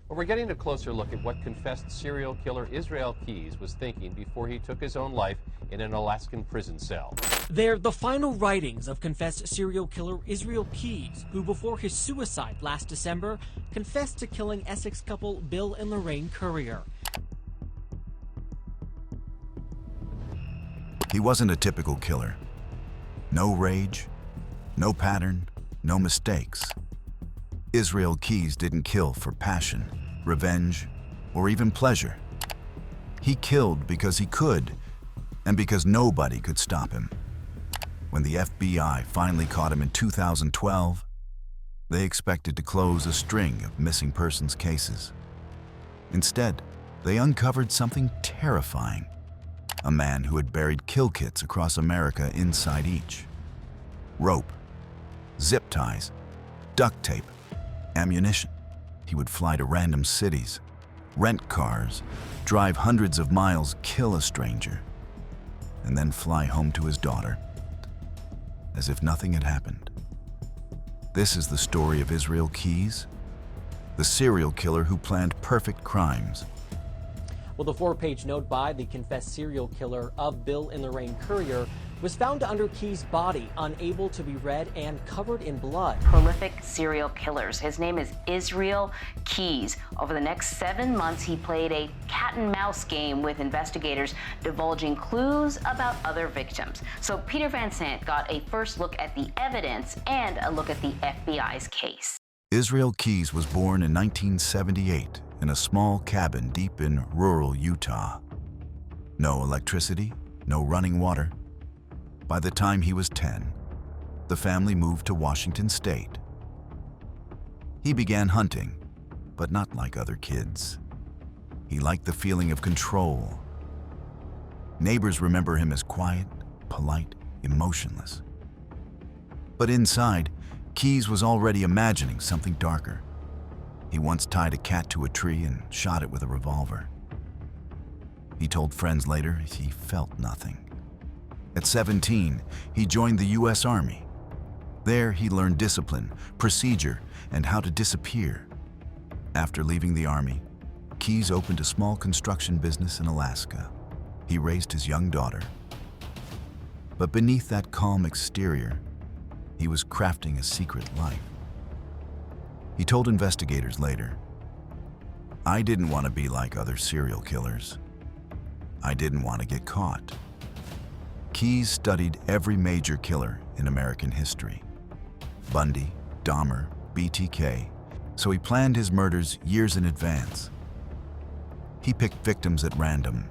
Well, we're getting a closer look at what confessed serial killer Israel Keys was thinking before he took his own life in an Alaskan prison cell. They're the final writings of confessed serial killer Israel Keys, who before his suicide last December confessed to killing Essex couple Bill and Lorraine Currier. He wasn't a typical killer. No rage, no pattern, no mistakes. Israel Keys didn't kill for passion, revenge, or even pleasure. He killed because he could, and because nobody could stop him. When the FBI finally caught him in 2012, they expected to close a string of missing persons cases. Instead, they uncovered something terrifying. A man who had buried kill kits across America inside each. Rope, zip ties, duct tape, ammunition. He would fly to random cities, rent cars, drive hundreds of miles, kill a stranger, and then fly home to his daughter, as if nothing had happened. This is the story of Israel Keys, the serial killer who planned perfect crimes. Well, the 4-page note by the confessed serial killer of Bill and Lorraine Currier was found under Keys' body, unable to be read and covered in blood. Prolific serial killers. His name is Israel Keys. Over the next 7 months, he played a cat and mouse game with investigators, divulging clues about other victims. So Peter Van Sant got a first look at the evidence and a look at the FBI's case. Israel Keys was born in 1978 in a small cabin deep in rural Utah. No electricity, no running water. By the time he was 10, the family moved to Washington State. He began hunting, but not like other kids. He liked the feeling of control. Neighbors remember him as quiet, polite, emotionless. But inside, Keys was already imagining something darker. He once tied a cat to a tree and shot it with a revolver. He told friends later he felt nothing. At 17, he joined the U.S. Army. There, he learned discipline, procedure, and how to disappear. After leaving the Army, Keys opened a small construction business in Alaska. He raised his young daughter. But beneath that calm exterior, he was crafting a secret life. He told investigators later, "I didn't want to be like other serial killers. I didn't want to get caught." Keys studied every major killer in American history. Bundy, Dahmer, BTK, so he planned his murders years in advance. He picked victims at random.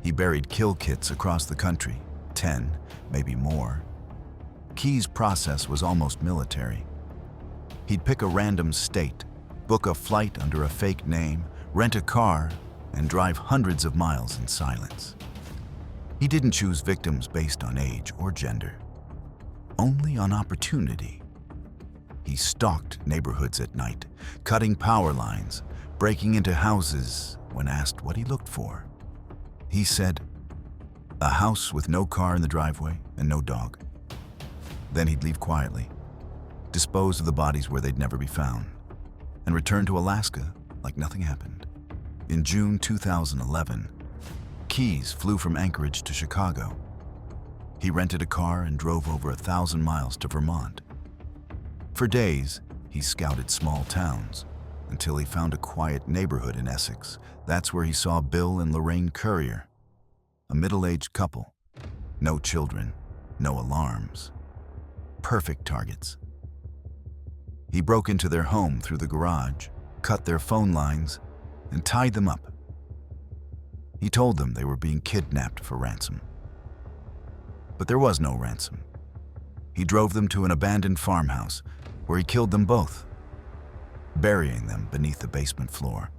He buried kill kits across the country, 10, maybe more. Keys' process was almost military. He'd pick a random state, book a flight under a fake name, rent a car, and drive hundreds of miles in silence. He didn't choose victims based on age or gender, only on opportunity. He stalked neighborhoods at night, cutting power lines, breaking into houses when asked what he looked for. He said, "A house with no car in the driveway and no dog." Then he'd leave quietly, dispose of the bodies where they'd never be found, and return to Alaska like nothing happened. In June 2011, Keys flew from Anchorage to Chicago. He rented a car and drove over 1,000 miles to Vermont. For days, he scouted small towns until he found a quiet neighborhood in Essex. That's where he saw Bill and Lorraine Currier, a middle-aged couple. No children, no alarms. Perfect targets. He broke into their home through the garage, cut their phone lines, and tied them up. He told them they were being kidnapped for ransom. But there was no ransom. He drove them to an abandoned farmhouse where he killed them both, burying them beneath the basement floor.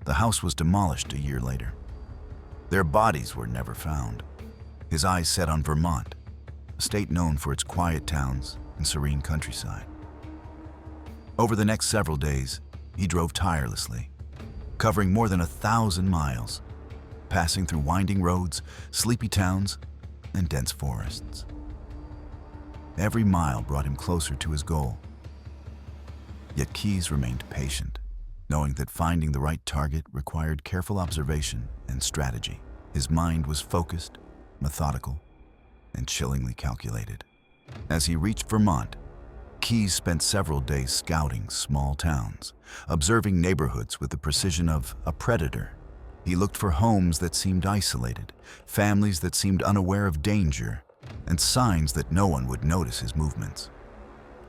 The house was demolished a year later. Their bodies were never found. His eyes set on Vermont, a state known for its quiet towns and serene countryside. Over the next several days, he drove tirelessly, covering more than 1,000 miles, passing through winding roads, sleepy towns, and dense forests. Every mile brought him closer to his goal. Yet Keys remained patient. knowing that finding the right target required careful observation and strategy. His mind was focused, methodical, and chillingly calculated. As he reached Vermont, Keyes spent several days scouting small towns, observing neighborhoods with the precision of a predator. He looked for homes that seemed isolated, families that seemed unaware of danger, and signs that no one would notice his movements.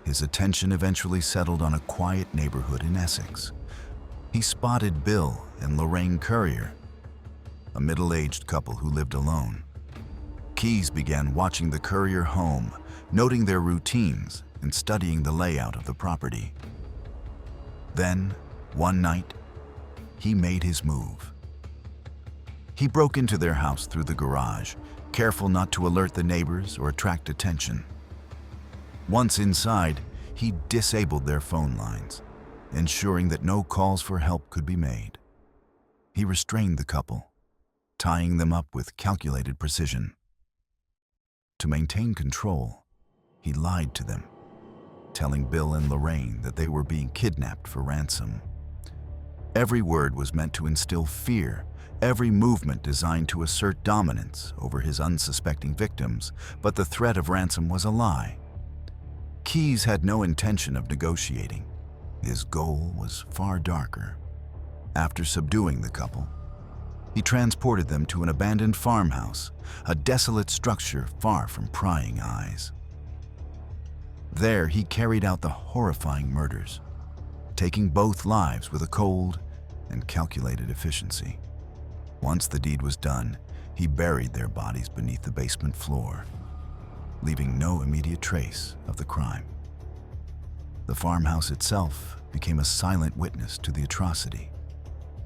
His attention eventually settled on a quiet neighborhood in Essex. He spotted Bill and Lorraine Currier, a middle-aged couple who lived alone. Keyes began watching the Currier home, noting their routines and studying the layout of the property. Then, one night, he made his move. He broke into their house through the garage, careful not to alert the neighbors or attract attention. Once inside, he disabled their phone lines, ensuring that no calls for help could be made. He restrained the couple, tying them up with calculated precision. To maintain control, he lied to them, telling Bill and Lorraine that they were being kidnapped for ransom. Every word was meant to instill fear, every movement designed to assert dominance over his unsuspecting victims, but the threat of ransom was a lie. Keyes had no intention of negotiating. His goal was far darker. After subduing the couple, he transported them to an abandoned farmhouse, a desolate structure far from prying eyes. There, he carried out the horrifying murders, taking both lives with a cold and calculated efficiency. Once the deed was done, he buried their bodies beneath the basement floor, leaving no immediate trace of the crime. The farmhouse itself became a silent witness to the atrocity,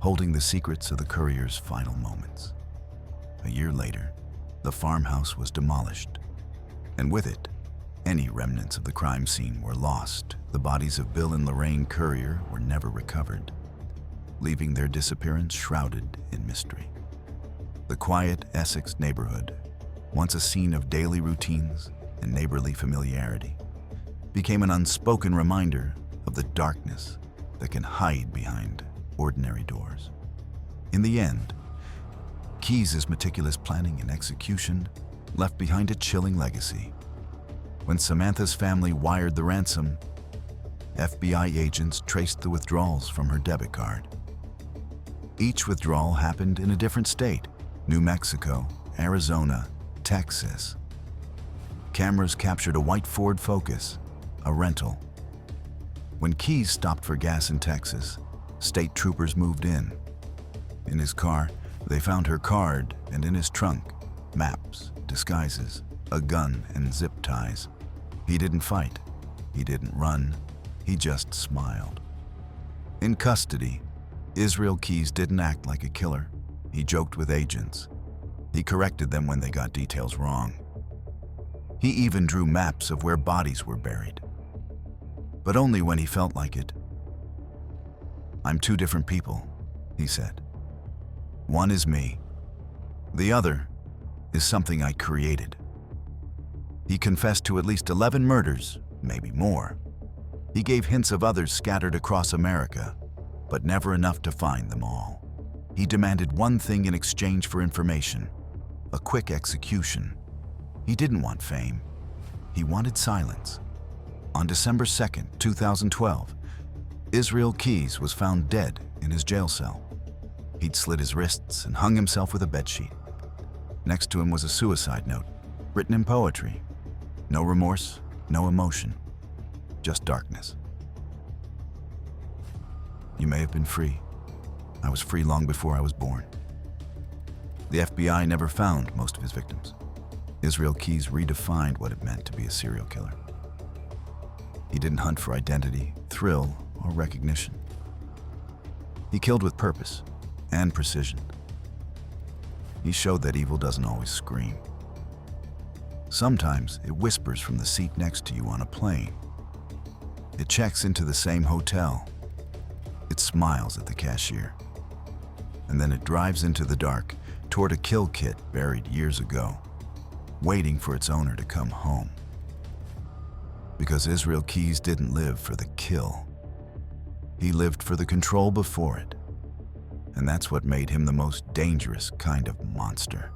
holding the secrets of the Currier's final moments. A year later, the farmhouse was demolished, and with it, any remnants of the crime scene were lost. The bodies of Bill and Lorraine Currier were never recovered, leaving their disappearance shrouded in mystery. The quiet Essex neighborhood, once a scene of daily routines and neighborly familiarity, became an unspoken reminder of the darkness that can hide behind ordinary doors. In the end, Keyes' meticulous planning and execution left behind a chilling legacy. When Samantha's family wired the ransom, FBI agents traced the withdrawals from her debit card. Each withdrawal happened in a different state: New Mexico, Arizona, Texas. Cameras captured a white Ford Focus, a rental. When Keyes stopped for gas in Texas, state troopers moved in. In his car, they found her card, and in his trunk, maps, disguises, a gun, and zip ties. He didn't fight. He didn't run. He just smiled. In custody, Israel Keyes didn't act like a killer. He joked with agents. He corrected them when they got details wrong. He even drew maps of where bodies were buried. But only when he felt like it. "I'm two different people," he said. "One is me. The other is something I created." He confessed to at least 11 murders, maybe more. He gave hints of others scattered across America, but never enough to find them all. He demanded one thing in exchange for information: a quick execution. He didn't want fame. He wanted silence. On December 2nd, 2012, Israel Keyes was found dead in his jail cell. He'd slit his wrists and hung himself with a bedsheet. Next to him was a suicide note, written in poetry. No remorse, no emotion, just darkness. "You may have been free. I was free long before I was born." The FBI never found most of his victims. Israel Keyes redefined what it meant to be a serial killer. He didn't hunt for identity, thrill, or recognition. He killed with purpose and precision. He showed that evil doesn't always scream. Sometimes it whispers from the seat next to you on a plane. It checks into the same hotel. It smiles at the cashier. And then it drives into the dark toward a kill kit buried years ago, waiting for its owner to come home. Because Israel Keyes didn't live for the kill. He lived for the control before it. And that's what made him the most dangerous kind of monster.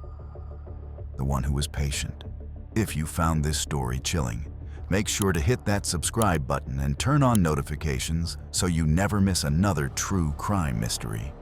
The one who was patient. If you found this story chilling, make sure to hit that subscribe button and turn on notifications so you never miss another true crime mystery.